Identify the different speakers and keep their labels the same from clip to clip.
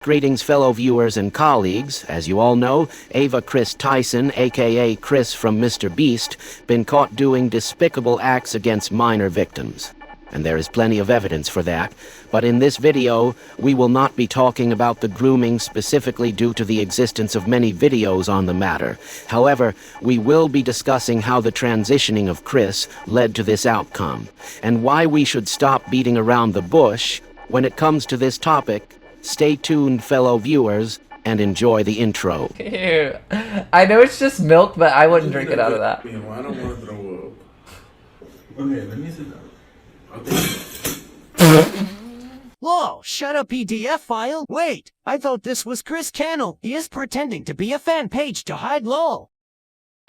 Speaker 1: Greetings fellow viewers and colleagues. As you all know, Ava Kris Tyson, aka Chris from MrBeast, been caught doing despicable acts against minor victims. And there is plenty of evidence for that, but in this video, we will not be talking about the grooming specifically due to the existence of many videos on the matter. However, we will be discussing how the transitioning of Chris led to this outcome, and why we should stop beating around the bush when it comes to this topic. Stay tuned, fellow viewers, and enjoy the intro.
Speaker 2: Ew. I know it's just milk, but I wouldn't drink it out of that.
Speaker 3: I don't want to throw up. Okay, let me sit down.
Speaker 4: Whoa, shut up PDF file. Wait, I thought this was Chris' channel. He is pretending to be a fan page to hide lol.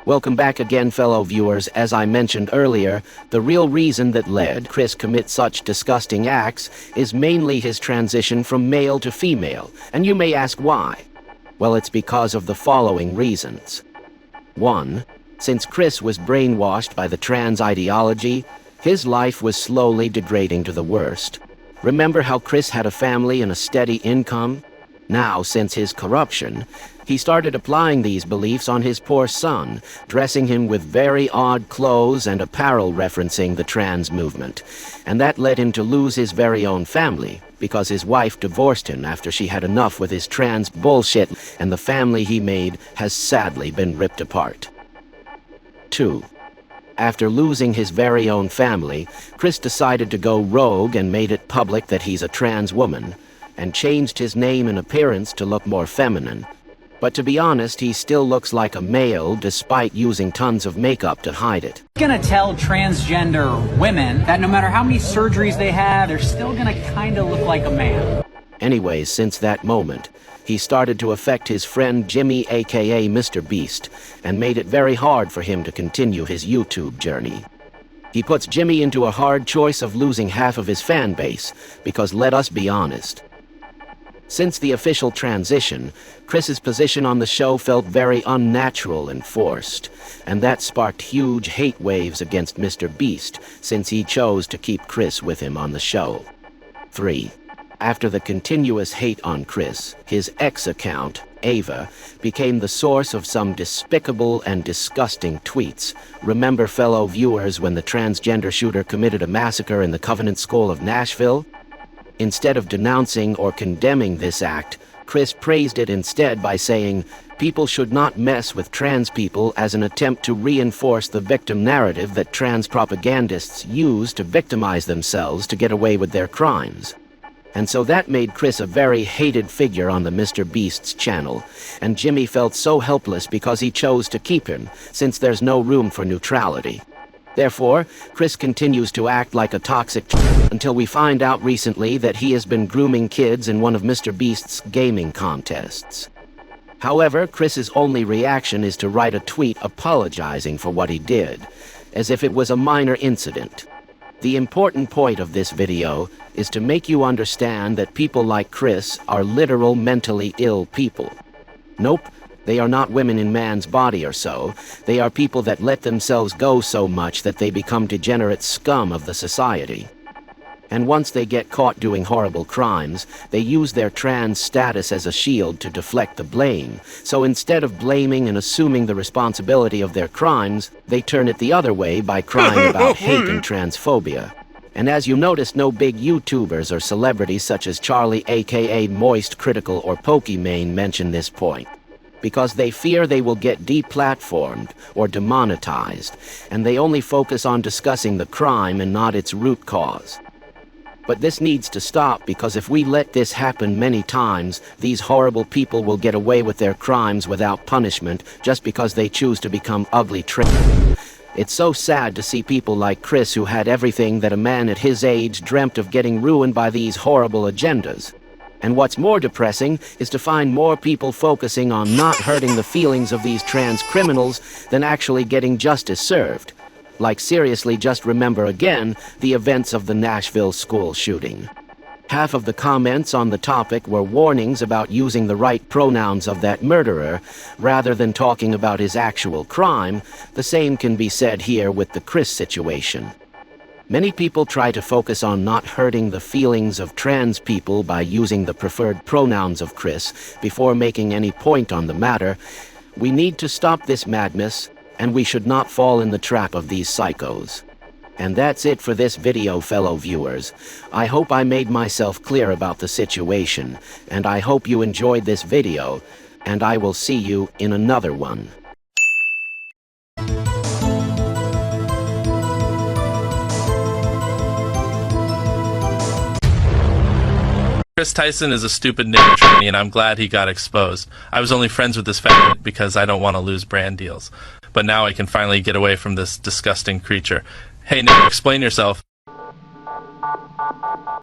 Speaker 1: Welcome back again, fellow viewers. As I mentioned earlier, the real reason that led Chris commit such disgusting acts is mainly his transition from male to female. And you may ask why. Well, it's because of the following reasons. 1. Since Chris was brainwashed by the trans ideology, his life was slowly degrading to the worst. Remember how Chris had a family and a steady income? Now, since his corruption, he started applying these beliefs on his poor son, dressing him with very odd clothes and apparel referencing the trans movement. And that led him to lose his very own family, because his wife divorced him after she had enough with his trans bullshit, and the family he made has sadly been ripped apart. 2. After losing his very own family, Chris decided to go rogue and made it public that he's a trans woman, and changed his name and appearance to look more feminine. But to be honest, he still looks like a male despite using tons of makeup to hide it.
Speaker 5: Gonna tell transgender women that no matter how many surgeries they have, they're still gonna kinda look like a man.
Speaker 1: Anyways, since that moment, he started to affect his friend Jimmy, aka MrBeast, and made it very hard for him to continue his YouTube journey. He puts Jimmy into a hard choice of losing half of his fan base, because let us be honest, since the official transition, Chris's position on the show felt very unnatural and forced, and that sparked huge hate waves against MrBeast, since he chose to keep Chris with him on the show. 3. After the continuous hate on Chris, his ex-account, Ava, became the source of some despicable and disgusting tweets. Remember, fellow viewers, when the transgender shooter committed a massacre in the Covenant School of Nashville? Instead of denouncing or condemning this act, Chris praised it instead by saying, "People should not mess with trans people," as an attempt to reinforce the victim narrative that trans propagandists use to victimize themselves to get away with their crimes. And so that made Chris a very hated figure on the MrBeast's channel, and Jimmy felt so helpless because he chose to keep him, since there's no room for neutrality. Therefore, Chris continues to act like a toxic until we find out recently that he has been grooming kids in one of MrBeast's gaming contests. However, Chris's only reaction is to write a tweet apologizing for what he did, as if it was a minor incident. The important point of this video is to make you understand that people like Chris are literal mentally ill people. Nope. They are not women in man's body or so. They are people that let themselves go so much that they become degenerate scum of the society. And once they get caught doing horrible crimes, they use their trans status as a shield to deflect the blame. So instead of blaming and assuming the responsibility of their crimes, they turn it the other way by crying about hate and transphobia. And as you notice, no big YouTubers or celebrities such as Charlie aka Moist Critical or Pokimane mention this point, because they fear they will get deplatformed or demonetized, and they only focus on discussing the crime and not its root cause. But this needs to stop, because if we let this happen many times, these horrible people will get away with their crimes without punishment just because they choose to become ugly trans. It's so sad to see people like Chris, who had everything that a man at his age dreamt of, getting ruined by these horrible agendas. And what's more depressing is to find more people focusing on not hurting the feelings of these trans criminals than actually getting justice served. Like, seriously, just remember again the events of the Nashville school shooting. Half of the comments on the topic were warnings about using the right pronouns of that murderer, rather than talking about his actual crime. The same can be said here with the Chris situation. Many people try to focus on not hurting the feelings of trans people by using the preferred pronouns of Kris before making any point on the matter. We need to stop this madness, and we should not fall in the trap of these psychos. And that's it for this video, fellow viewers. I hope I made myself clear about the situation, and I hope you enjoyed this video, and I will see you in another one.
Speaker 6: Kris Tyson is a stupid nigger tranny, and I'm glad he got exposed. I was only friends with this faggot because I don't want to lose brand deals. But now I can finally get away from this disgusting creature. Hey, nigger, explain yourself.